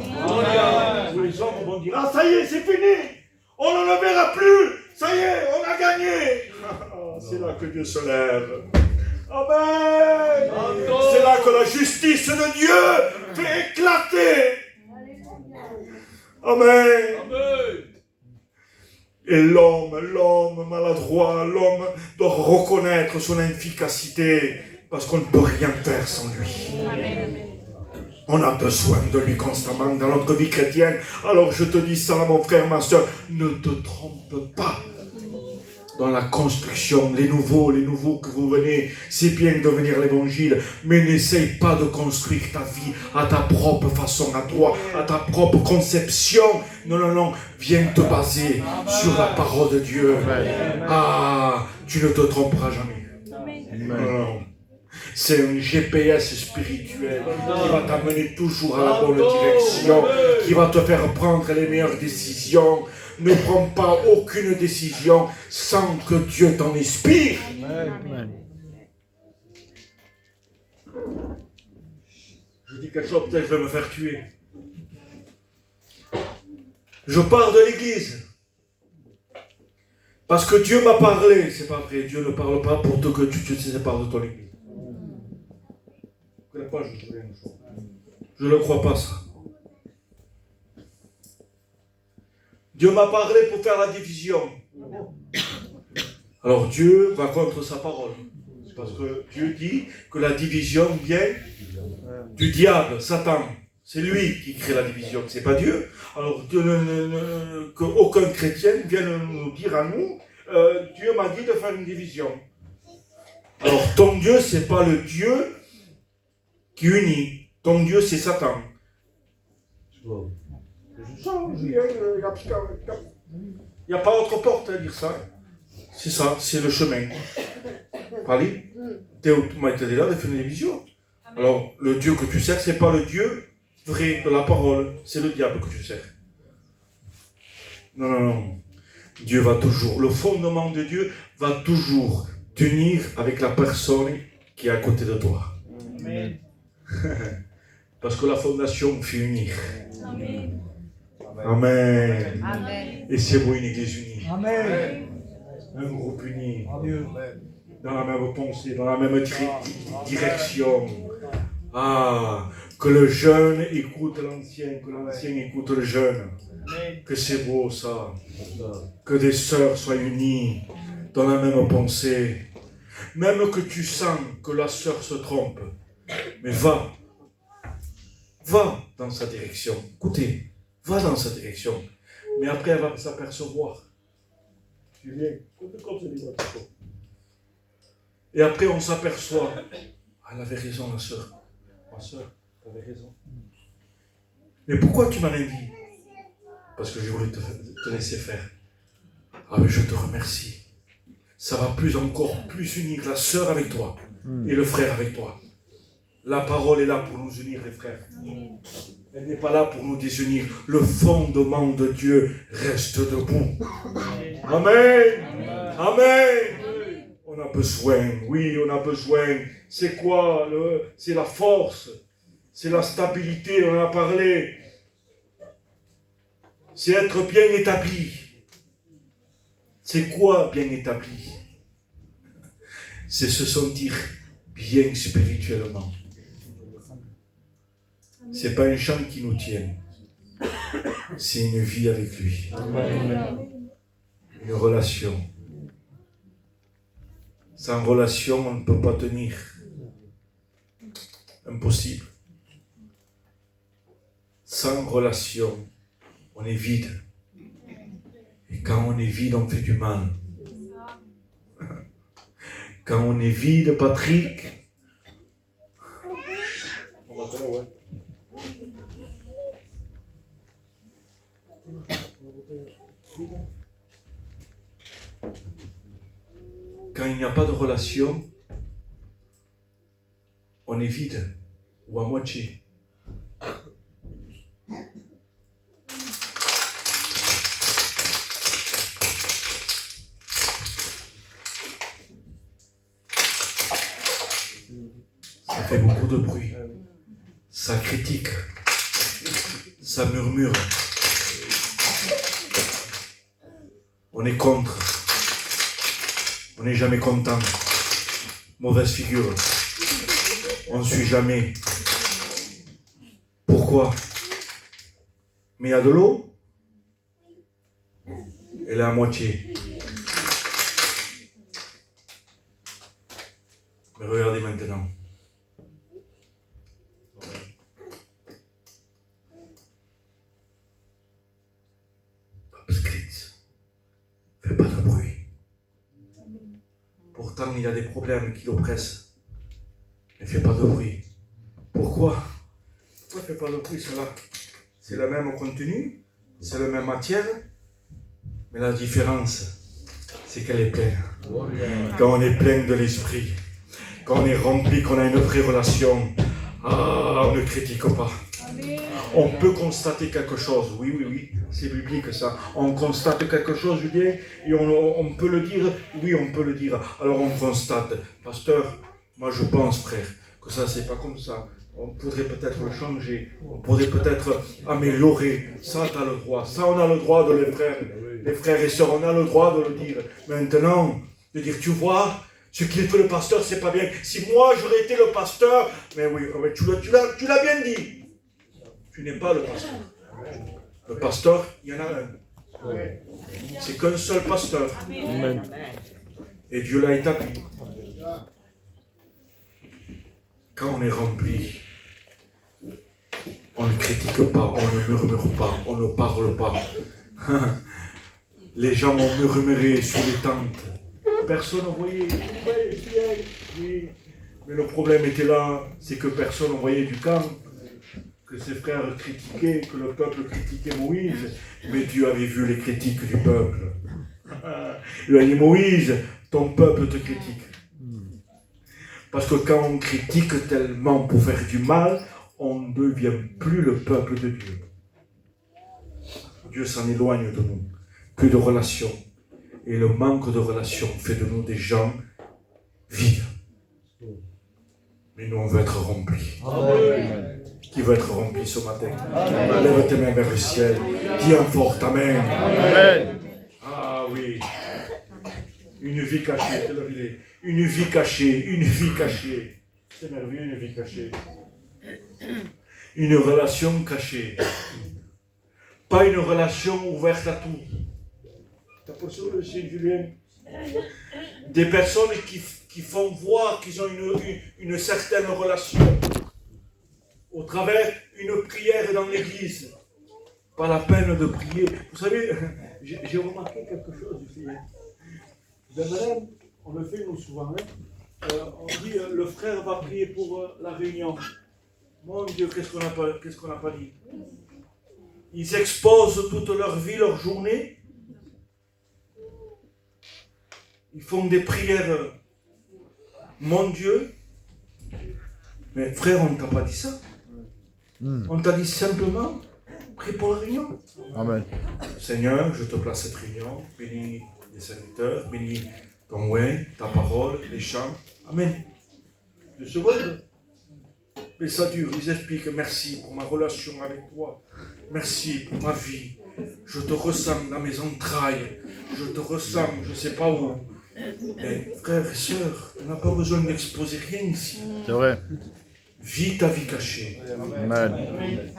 Tous les hommes vont dire, ah ça y est, c'est fini. On ne le verra plus. Ça y est, on a gagné. C'est là que Dieu se lève. Amen. C'est là que la justice de Dieu fait éclater. Amen. Et l'homme maladroit, l'homme doit reconnaître son efficacité parce qu'on ne peut rien faire sans lui. On a besoin de lui constamment dans notre vie chrétienne. Alors je te dis ça, mon frère, ma soeur, ne te trompe pas. Dans la construction, les nouveaux que vous venez, c'est bien de venir à l'évangile, mais n'essaye pas de construire ta vie à ta propre façon, à toi, à ta propre conception. Non, viens te baser sur la parole de Dieu. Ah, tu ne te tromperas jamais. Non. C'est un GPS spirituel qui va t'amener toujours à la bonne direction, qui va te faire prendre les meilleures décisions. Ne prends pas aucune décision sans que Dieu t'en inspire. Amen. Je dis quelque chose, peut-être je vais me faire tuer. Je pars de l'église. Parce que Dieu m'a parlé. C'est pas vrai, Dieu ne parle pas pour que tu te sépares de ton église. Je ne connais pas, je ne crois pas ça. Dieu m'a parlé pour faire la division. Alors Dieu va contre sa parole. Parce que Dieu dit que la division vient du diable, Satan. C'est lui qui crée la division, c'est pas Dieu. Alors qu'aucun chrétien vienne nous dire à nous, Dieu m'a dit de faire une division. Alors ton Dieu, c'est pas le Dieu qui unit. Ton Dieu, c'est Satan. Il n'y a pas autre porte à dire ça. C'est ça, c'est le chemin. Parlez. Tu es là de faire une division. Alors, le Dieu que tu sers, ce n'est pas le Dieu vrai de la parole, c'est le diable que tu sers. Non. Dieu va toujours, le fondement de Dieu va toujours t'unir avec la personne qui est à côté de toi. Amen. Parce que la fondation fait unir. Amen. Amen. Amen. Et c'est beau une église unie. Amen. Un groupe uni. Amen. Dans la même pensée, dans la même direction. Ah, que le jeune écoute l'ancien, que l'ancien écoute le jeune. Que c'est beau ça. Que des sœurs soient unies dans la même pensée. Même que tu sens que la sœur se trompe, Mais va. Va dans sa direction. Écoutez, va dans sa direction. Mais après, elle va s'apercevoir. Julien, et après, on s'aperçoit. Ah, elle avait raison, la sœur. Ma sœur, tu avais raison. Mais pourquoi tu m'as dit? Parce que je voulais te laisser faire. Ah, mais je te remercie. Ça va encore plus unir la sœur avec toi et le frère avec toi. La parole est là pour nous unir, les frères. Elle n'est pas là pour nous désunir. Le fondement de Dieu reste debout. Amen. Amen. On a besoin, oui, on a besoin. C'est quoi? C'est la force. C'est la stabilité, on en a parlé. C'est être bien établi. C'est quoi bien établi? C'est se sentir bien spirituellement. C'est pas un chant qui nous tient. C'est une vie avec lui. Une relation. Sans relation, on ne peut pas tenir. Impossible. Sans relation, on est vide. Et quand on est vide, on fait du mal. Quand on est vide, Patrick, quand il n'y a pas de relation, on est vide ou à moitié. Ça fait beaucoup de bruit. Ça critique. Ça murmure. On est contre. On n'est jamais content. Mauvaise figure. On ne suit jamais. Pourquoi? Mais il y a de l'eau. Elle est à moitié. Mais regardez maintenant. Fais pas de bruit. Pourtant, il y a des problèmes qui l'oppressent. Ne fais pas de bruit. Pourquoi? Pourquoi fais pas de bruit, cela? C'est le même contenu, c'est la même matière, mais la différence, c'est qu'elle est pleine. Quand on est plein de l'esprit, quand on est rempli, qu'on a une vraie relation, on ne critique pas. On peut constater quelque chose, oui, c'est biblique ça. On constate quelque chose, Julien, et on peut le dire, oui, on peut le dire. Alors on constate, pasteur, moi je pense, frère, que ça c'est pas comme ça. On pourrait peut-être le changer, on pourrait peut-être améliorer. Ça, tu as le droit. Ça, on a le droit de le faire. Les frères et sœurs, on a le droit de le dire. Maintenant, de dire, tu vois, ce qu'il fait le pasteur, c'est pas bien. Si moi j'aurais été le pasteur, mais oui, tu l'as bien dit. Tu n'es pas le pasteur. Le pasteur, il y en a un. C'est qu'un seul pasteur. Amen. Et Dieu l'a établi. Quand on est rempli, on ne critique pas, on ne murmure pas, on ne parle pas. Les gens ont murmuré sur les tentes. Personne ne voyait. Oui. Mais le problème était là, c'est que personne ne voyait du camp. Que ses frères critiquaient, que le peuple critiquait Moïse, mais Dieu avait vu les critiques du peuple. Il a dit, Moïse, ton peuple te critique. Parce que quand on critique tellement pour faire du mal, on ne devient plus le peuple de Dieu. Dieu s'en éloigne de nous. Plus de relations. Et le manque de relations fait de nous des gens vides. Mais nous, on veut être remplis. Amen. Qui veut être rempli ce matin? Amen. Lève tes mains vers le ciel. Dis en fort Amen. Amen. Ah oui. Une vie cachée, une vie cachée, une vie cachée. C'est merveilleux, une vie cachée. Une relation cachée. Pas une relation ouverte à tout. T'as pour ça, Julien? Des personnes qui font voir qu'ils ont une certaine relation au travers une prière dans l'église. Pas la peine de prier. Vous savez, j'ai remarqué quelque chose ici. Madame, on le fait nous souvent. On dit le frère va prier pour la réunion. Mon Dieu, qu'est-ce qu'on n'a pas dit? Ils exposent toute leur vie, leur journée. Ils font des prières. Mon Dieu. Mais frère, on ne t'a pas dit ça. On t'a dit simplement, prie pour la réunion. Amen. Seigneur, je te place cette réunion. Bénis les serviteurs, bénis ton ouais, ta parole, les chants. Amen. 2 secondes. Mais ça dure. Ils expliquent merci pour ma relation avec toi. Merci pour ma vie. Je te ressens dans mes entrailles. Je te ressens, je ne sais pas où. Mais frères et sœurs, on n'a pas besoin d'exposer rien ici. C'est vrai. Vis ta vie cachée. Amen.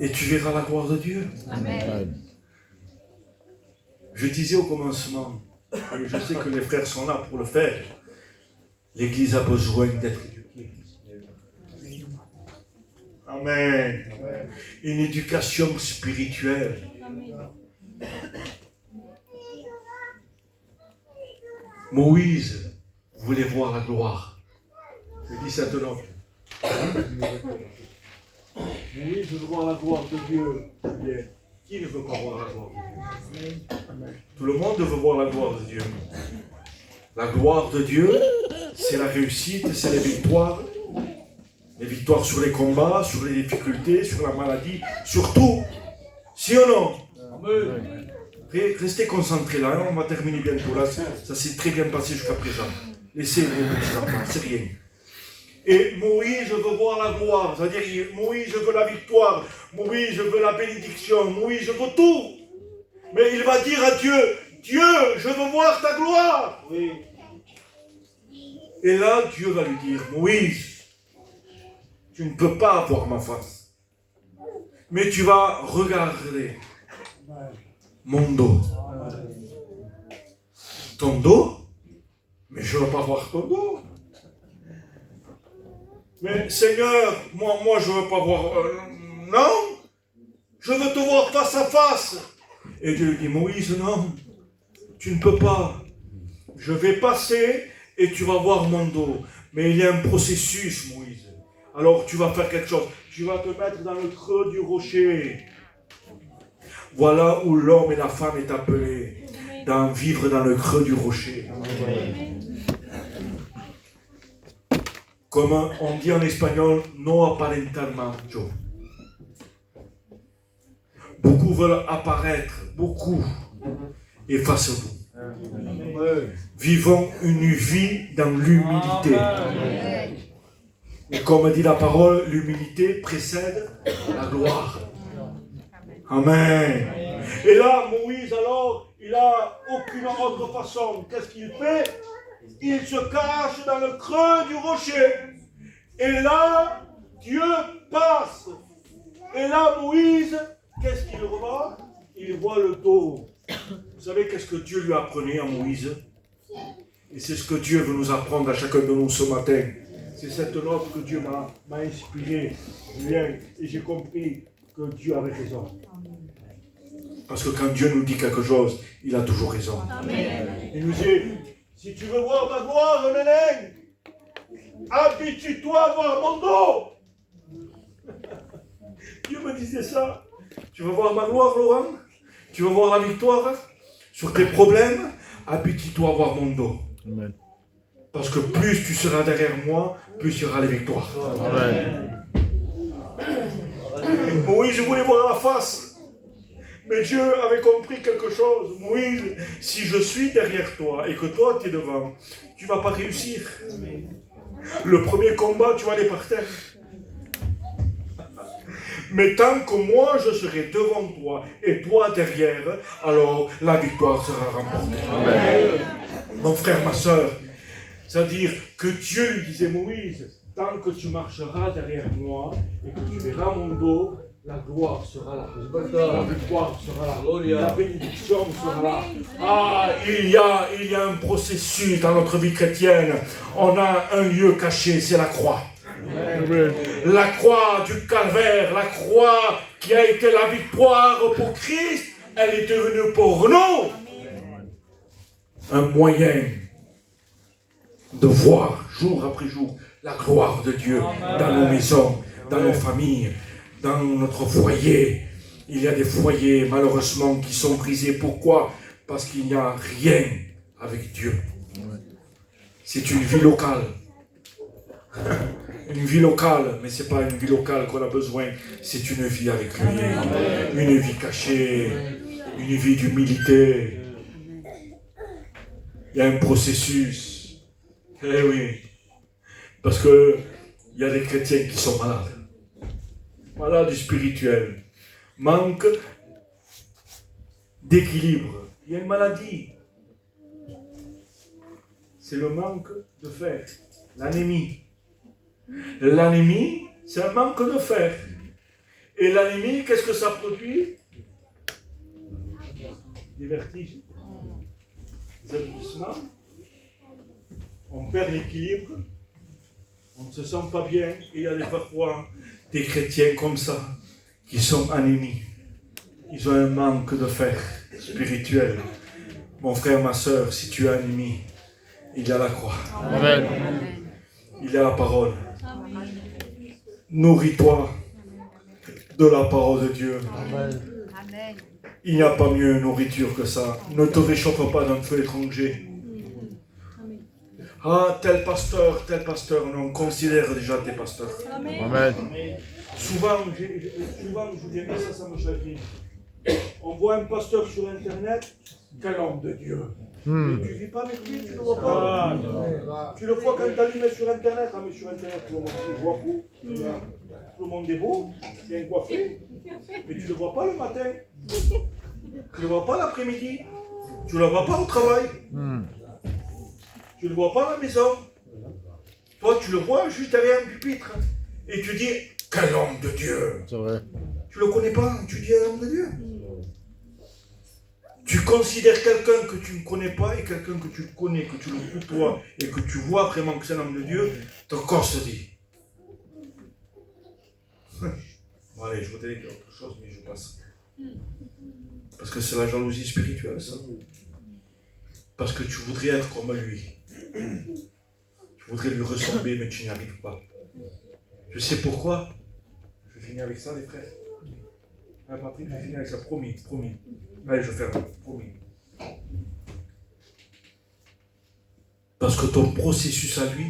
Et tu verras la gloire de Dieu. Amen. Je disais au commencement, et je sais que les frères sont là pour le faire, l'Église a besoin d'être éduquée. Amen. Une éducation spirituelle. Moïse voulait voir la gloire. Je dis cette note. Moïse veut voir la gloire de Dieu. Bien. Qui ne veut pas voir la gloire de Dieu? Tout le monde veut voir la gloire de Dieu. La gloire de Dieu, c'est la réussite, c'est les victoires. Les victoires sur les combats, sur les difficultés, sur la maladie, sur tout. Si ou non? Amen. Restez concentrés là, hein, on va terminer bientôt. Là, ça s'est très bien passé jusqu'à présent. Laissez les petits enfants, c'est rien. Et Moïse veut voir la gloire, c'est-à-dire Moïse veut la victoire, Moïse veut la bénédiction, Moïse veut tout. Mais il va dire à Dieu, Dieu, je veux voir ta gloire. Oui. Et là, Dieu va lui dire, Moïse, tu ne peux pas voir ma face, mais tu vas regarder mon dos. Ton dos? Mais je ne veux pas voir ton dos. Mais Seigneur, moi je ne veux pas voir... non, je veux te voir face à face. Et Dieu lui dit, Moïse, non, tu ne peux pas. Je vais passer et tu vas voir mon dos. Mais il y a un processus, Moïse. Alors tu vas faire quelque chose. Tu vas te mettre dans le creux du rocher. Voilà où l'homme et la femme est appelés, d'en vivre dans le creux du rocher. Comme on dit en espagnol, no aparentar mucho. Beaucoup veulent apparaître, beaucoup. Efface-vous. Vivons une vie dans l'humilité. Et comme dit la parole, l'humilité précède la gloire. Amen. Et là, Moïse, alors, il n'a aucune autre façon. Qu'est-ce qu'il fait? Il se cache dans le creux du rocher. Et là, Dieu passe. Et là, Moïse, qu'est-ce qu'il voit? Il voit le dos. Vous savez qu'est-ce que Dieu lui apprenait à Moïse? Et c'est ce que Dieu veut nous apprendre à chacun de nous ce matin. C'est cette note que Dieu m'a inspiré. Et j'ai compris que Dieu avait raison. Parce que quand Dieu nous dit quelque chose, il a toujours raison. Amen. Il nous dit, si tu veux voir ma gloire, Nénène, habitue-toi à voir mon dos. Dieu me disait ça. Tu veux voir ma gloire, Laurent? Tu veux voir la victoire sur tes problèmes? Habitue-toi à voir mon dos. Amen. Parce que plus tu seras derrière moi, plus il y aura les victoires. Amen. Moïse, je voulais voir la face. Mais Dieu avait compris quelque chose. Moïse, si je suis derrière toi et que toi tu es devant, tu ne vas pas réussir. Le premier combat, tu vas aller par terre. Mais tant que moi je serai devant toi et toi derrière, alors la victoire sera remportée. Amen. Mon frère, ma soeur, c'est-à-dire que Dieu lui disait, Moïse, tant que tu marcheras derrière moi et que tu verras mon dos, la gloire sera là. La victoire sera là. La bénédiction sera là. Ah, il y a un processus dans notre vie chrétienne. On a un lieu caché, c'est la croix. Amen. La croix du calvaire, la croix qui a été la victoire pour Christ, elle est devenue pour nous un moyen de voir jour après jour la gloire de Dieu dans nos maisons, dans nos familles, dans notre foyer. Il y a des foyers malheureusement qui sont brisés. Pourquoi? Parce qu'il n'y a rien avec Dieu. C'est une vie locale. Une vie locale, mais ce n'est pas une vie locale qu'on a besoin, c'est une vie avec lui. Une vie cachée, une vie d'humilité. Il y a un processus. Eh oui. Parce que il y a des chrétiens qui sont malades. Malades spirituels. Manque d'équilibre. Il y a une maladie. C'est le manque de fer. L'anémie. L'anémie, c'est un manque de fer. Et l'anémie, qu'est-ce que ça produit? Des vertiges, des aboutissements. On perd l'équilibre, on ne se sent pas bien. Et il y a parfois des chrétiens comme ça, qui sont anémies. Ils ont un manque de fer spirituel. Mon frère, ma soeur, si tu es anémie, il y a la croix. Amen. Il y a la parole. Nourris-toi de la parole de Dieu. Amen. Il n'y a pas mieux nourriture que ça. Ne te réchauffe pas d'un feu étranger. Ah, tel pasteur, non, considère déjà tes pasteurs. Amen. Souvent, je vous dis, mais ça me chagrine. On voit un pasteur sur Internet, quel homme de Dieu. Mais tu ne vis pas avec lui, tu ne le vois pas. Tu le vois quand tu allumes sur Internet. Ah, mais sur Internet, tout le monde est voit fou. Tout le monde est beau, bien coiffé. Mais tu ne le vois pas le matin. Tu ne le vois pas l'après-midi. Tu ne le vois pas au travail. Tu ne le vois pas à la maison. Toi, tu le vois juste derrière un pupitre. Et tu dis, quel homme de Dieu. C'est vrai. Tu ne le connais pas, tu dis un homme de Dieu. Tu considères quelqu'un que tu ne connais pas et quelqu'un que tu connais, que tu le côtoies et que tu vois vraiment que c'est un homme de Dieu, ton corps se dit. Bon, allez, je voudrais dire autre chose, mais je passe. Parce que c'est la jalousie spirituelle, ça. Parce que tu voudrais être comme lui. Tu voudrais lui ressembler, mais tu n'y arrives pas. Je sais pourquoi. Je finis avec ça, les frères. Patrick, je finis avec ça, promis. Allez, je ferme, promis. Parce que ton processus à lui,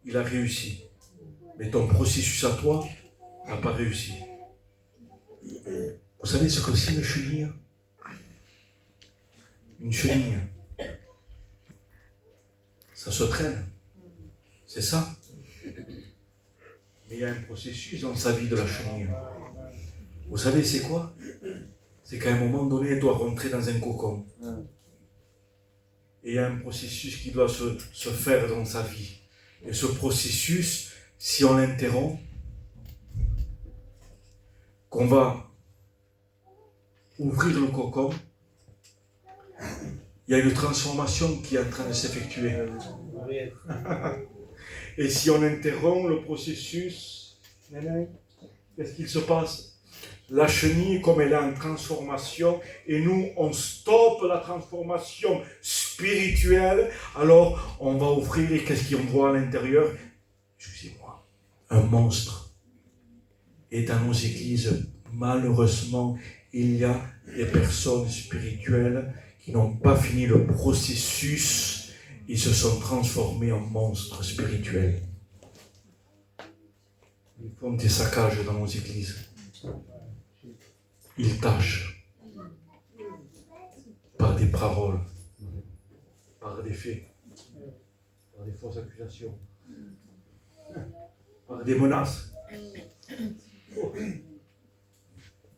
il a réussi. Mais ton processus à toi n'a pas réussi. Vous savez ce que c'est une chenille? Une chenille. Ça se traîne. C'est ça. Mais il y a un processus dans sa vie de la chenille. Vous savez c'est quoi? C'est qu'à un moment donné, elle doit rentrer dans un cocon. Et il y a un processus qui doit se faire dans sa vie. Et ce processus, si on l'interrompt, qu'on va ouvrir le cocon, il y a une transformation qui est en train de s'effectuer. Et si on interrompt le processus, qu'est-ce qu'il se passe? La chenille, comme elle est en transformation, et nous, on stoppe la transformation spirituelle, alors on va ouvrir, et qu'est-ce qu'on voit à l'intérieur? Excusez-moi, un monstre. Et dans nos églises, malheureusement, il y a des personnes spirituelles qui n'ont pas fini le processus, ils se sont transformés en monstres spirituels. Ils font des saccages dans nos églises. Ils tâchent par des paroles, par des faits, par des fausses accusations, par des menaces.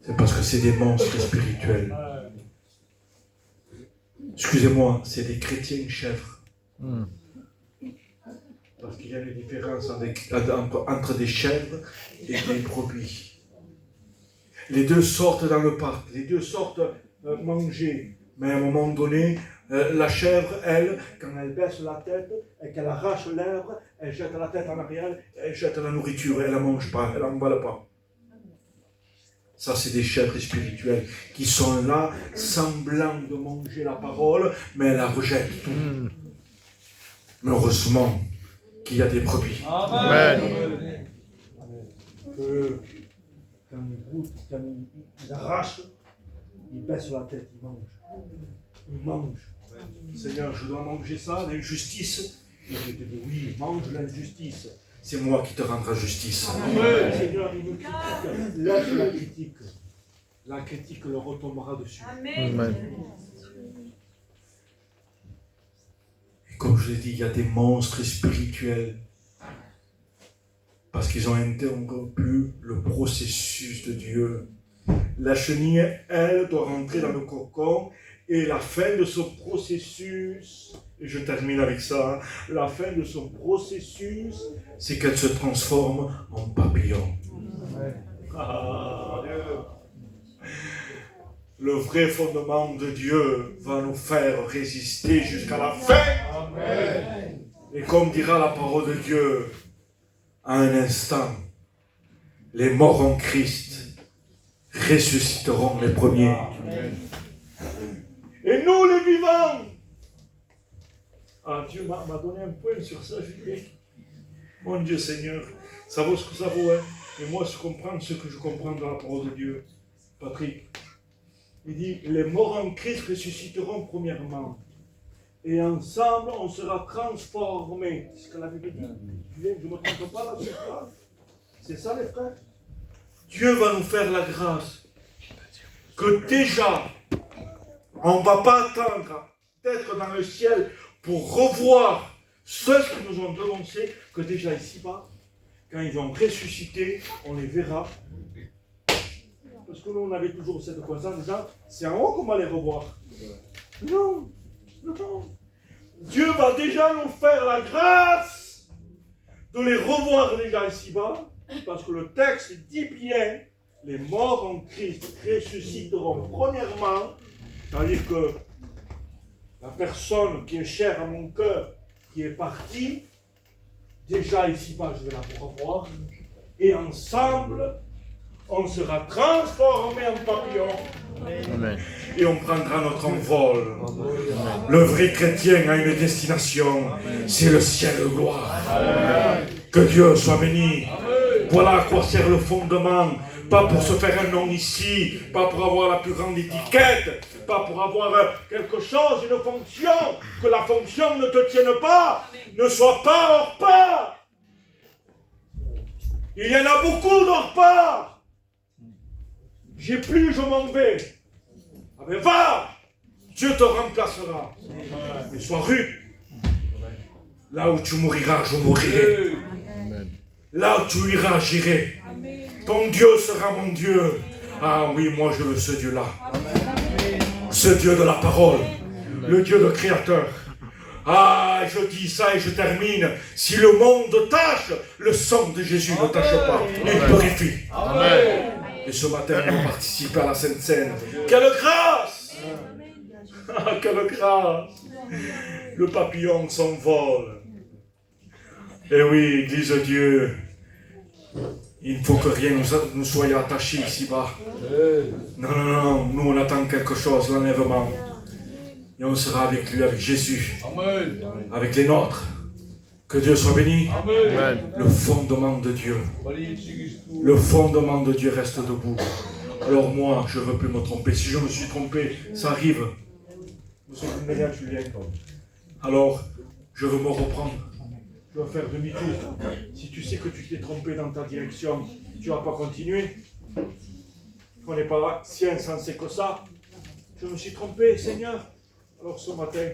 C'est parce que c'est des monstres spirituels. Excusez-moi, c'est des chrétiens chèvres. Parce qu'il y a une différence entre des chèvres et des brebis. Les deux sortent dans le parc, les deux sortent manger. Mais à un moment donné, la chèvre, elle, quand elle baisse la tête et qu'elle arrache l'herbe, elle jette la tête en arrière, elle jette la nourriture, elle ne la mange pas, elle n'embale pas. Ça, c'est des chèvres spirituels qui sont là, semblant de manger la parole, mais elles la rejettent tout. Mais heureusement qu'il y a des brebis. Amen. Quand ils arrachent, ils baissent la tête, ils mangent. Ils mangent. Seigneur, je dois manger ça, l'injustice. Et je te dis, oui, mange l'injustice. C'est moi qui te rendrai justice. Amen. Seigneur, il nous critique. Lâche la critique. La critique leur retombera dessus. Amen. Et comme je l'ai dit, il y a des monstres spirituels. Parce qu'ils ont interrompu le processus de Dieu. La chenille, elle, doit rentrer dans le cocon. Et la fin de ce processus, et je termine avec ça, la fin de son processus, c'est qu'elle se transforme en papillon. Ah. Le vrai fondement de Dieu va nous faire résister jusqu'à la fin. Amen. Et comme dira la parole de Dieu, à un instant, les morts en Christ ressusciteront les premiers. Amen. Et nous les vivants. Ah, Dieu m'a donné un point sur ça, je dis, mon Dieu Seigneur, ça vaut ce que ça vaut, hein. Et moi je comprends ce que je comprends dans la parole de Dieu. Patrick, il dit, les morts en Christ ressusciteront premièrement. Et ensemble, on sera transformés. C'est ce que la Bible dit. Je ne me trompe pas là-dessus. C'est ça les frères. Dieu va nous faire la grâce que déjà, on ne va pas attendre d'être dans le ciel pour revoir ceux qui nous ont devancés, que déjà ici-bas, quand ils vont ressusciter, on les verra. Parce que nous, on avait toujours cette conscience, déjà, c'est en haut qu'on va les revoir. Non, non. Dieu va déjà nous faire la grâce de les revoir déjà ici-bas, parce que le texte dit bien, les morts en Christ ressusciteront premièrement. C'est-à-dire que la personne qui est chère à mon cœur, qui est partie, déjà ici-bas, je vais la revoir, et ensemble, on sera transformés en papillons. Amen. Et on prendra notre envol. Amen. Le vrai chrétien a une destination, c'est le ciel de gloire. Amen. Que Dieu soit béni. Amen. Voilà à quoi sert le fondement. Pas pour se faire un nom ici, pas pour avoir la plus grande étiquette, pas pour avoir quelque chose, une fonction, que la fonction ne te tienne pas, ne soit pas hors part. Il y en a beaucoup d'hors part. J'ai plus, je m'en vais. Ah ben va, Dieu te remplacera. Mais sois rude. Là où tu mouriras, je mourirai. Là où tu iras, j'irai. Ton Dieu sera mon Dieu. Ah oui, moi je veux ce Dieu-là. Ce Dieu de la parole. Le Dieu de créateur. Ah, je dis ça et je termine. Si le monde tâche, le sang de Jésus ne tâche pas. Il purifie. Amen. Et ce matin, on participe à la Sainte Seine. Quelle grâce! Ah, quelle grâce! Le papillon s'envole. Et oui, Église de Dieu, il ne faut que rien nous soit attaché ici-bas. Non, non, non, nous on attend quelque chose, l'enlèvement. Et on sera avec lui, avec Jésus, Amen. Avec les nôtres. Que Dieu soit béni. Amen. Le fondement de Dieu. Le fondement de Dieu reste debout. Alors moi, je ne veux plus me tromper. Si je me suis trompé, ça arrive. Alors, je veux me reprendre. Je veux faire demi-tour. Si tu sais que tu t'es trompé dans ta direction, tu ne vas pas continuer. On n'est pas si insensé que ça. Je me suis trompé, Seigneur. Alors ce matin,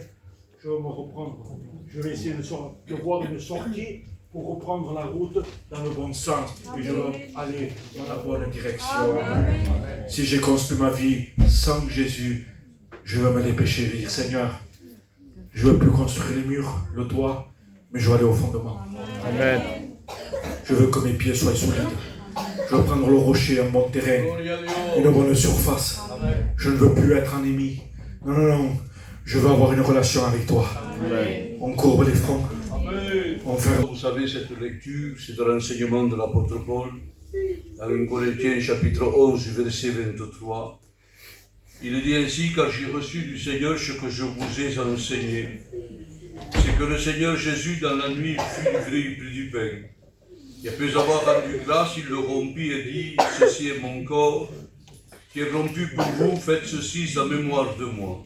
je vais me reprendre. Je vais essayer de voir une sortie pour reprendre la route dans le bon sens. Et je vais aller dans la bonne direction. Amen. Si j'ai construit ma vie sans Jésus, je vais me dépêcher de dire, Seigneur, je ne veux plus construire les murs, le toit, mais je veux aller au fondement. Amen. Je veux que mes pieds soient solides. Je veux prendre le rocher, un bon terrain, Gloria a une Dios. bonne surface. Je ne veux plus être ennemi. Non, non, non. Je veux avoir une relation avec toi. Amen. On courbe les fronts. Amen. On ferme. Vous savez, cette lecture, c'est de l'enseignement de l'apôtre Paul dans 1 Corinthiens chapitre 11, verset 23. Il dit ainsi, car j'ai reçu du Seigneur ce que je vous ai enseigné. C'est que le Seigneur Jésus, dans la nuit, fut livré, il prit du pain. Et après avoir rendu grâce, il le rompit et dit, ceci est mon corps, qui est rompu pour vous, faites ceci en mémoire de moi.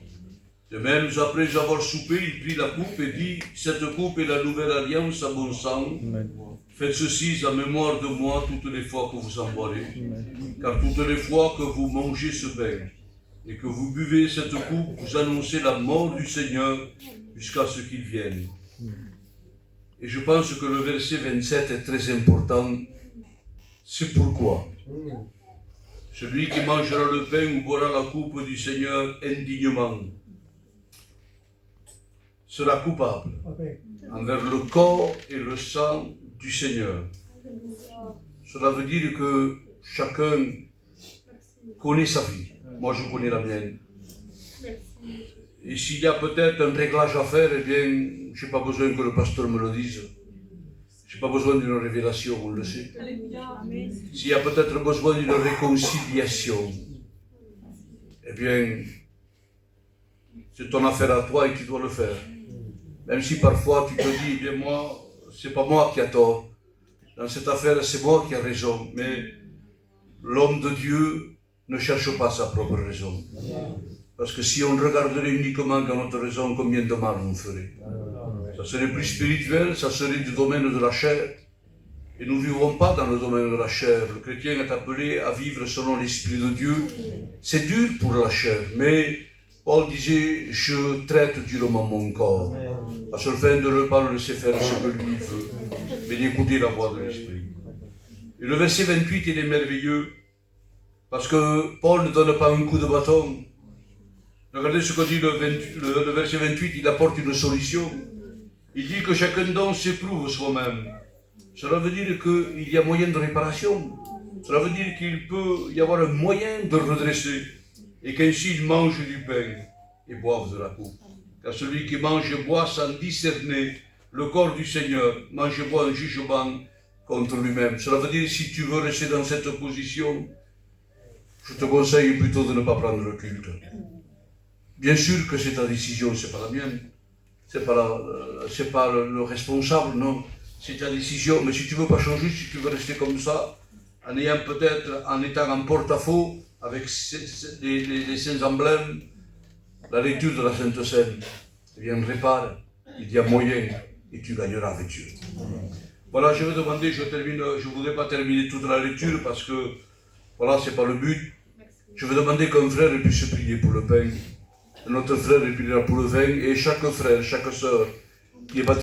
De même, après avoir soupé, il prit la coupe et dit, cette coupe est la nouvelle alliance à mon sang. Amen. Faites ceci en mémoire de moi toutes les fois que vous en boirez. Car toutes les fois que vous mangez ce pain et que vous buvez cette coupe, vous annoncez la mort du Seigneur jusqu'à ce qu'il vienne. Et je pense que le verset 27 est très important. C'est pourquoi celui qui mangera le pain ou boira la coupe du Seigneur indignement sera coupable envers le corps et le sang du Seigneur. Cela veut dire que chacun connaît sa vie. Moi, je connais la mienne. Et s'il y a peut-être un réglage à faire, eh bien, je n'ai pas besoin que le pasteur me le dise. Je n'ai pas besoin d'une révélation, on le sait. S'il y a peut-être besoin d'une réconciliation, eh bien, c'est ton affaire à toi et tu dois le faire. Même si parfois tu te dis, eh bien moi, c'est pas moi qui a tort. Dans cette affaire, c'est moi qui ai raison. Mais l'homme de Dieu ne cherche pas sa propre raison. Parce que si on regarderait uniquement dans notre raison, combien de mal on ferait. Ça serait plus spirituel, ça serait du domaine de la chair. Et nous ne vivons pas dans le domaine de la chair. Le chrétien est appelé à vivre selon l'Esprit de Dieu. C'est dur pour la chair, mais Paul disait, je traite durement mon corps, à ce fin de ne pas le laisser faire ce que lui veut, mais d'écouter la voix de l'Esprit. Et le verset 28, il est merveilleux, parce que Paul ne donne pas un coup de bâton. Regardez ce que dit le verset 28, il apporte une solution. Il dit que chacun d'entre s'éprouve soi-même. Cela veut dire qu'il y a moyen de réparation. Cela veut dire qu'il peut y avoir un moyen de redresser. Et qu'ainsi ils mangent du pain et boivent de la coupe. Car celui qui mange et boit sans discerner le corps du Seigneur, mange et boit un jugement contre lui-même. Cela veut dire, si tu veux rester dans cette position, je te conseille plutôt de ne pas prendre le culte. Bien sûr que c'est ta décision, c'est pas la mienne. C'est pas le responsable, non. C'est ta décision. Mais si tu veux pas changer, si tu veux rester comme ça, en étant en porte-à-faux, avec les saints emblèmes, la lecture de la Sainte Seine, eh bien, répare, il y a moyen, et tu gagneras avec Dieu. Voilà, je vais demander, je ne voudrais pas terminer toute la lecture, parce que, voilà, c'est pas le but. Je vais demander qu'un frère puisse prier pour le pain, notre frère priera pour le vin, et chaque frère, chaque sœur qui est baptisé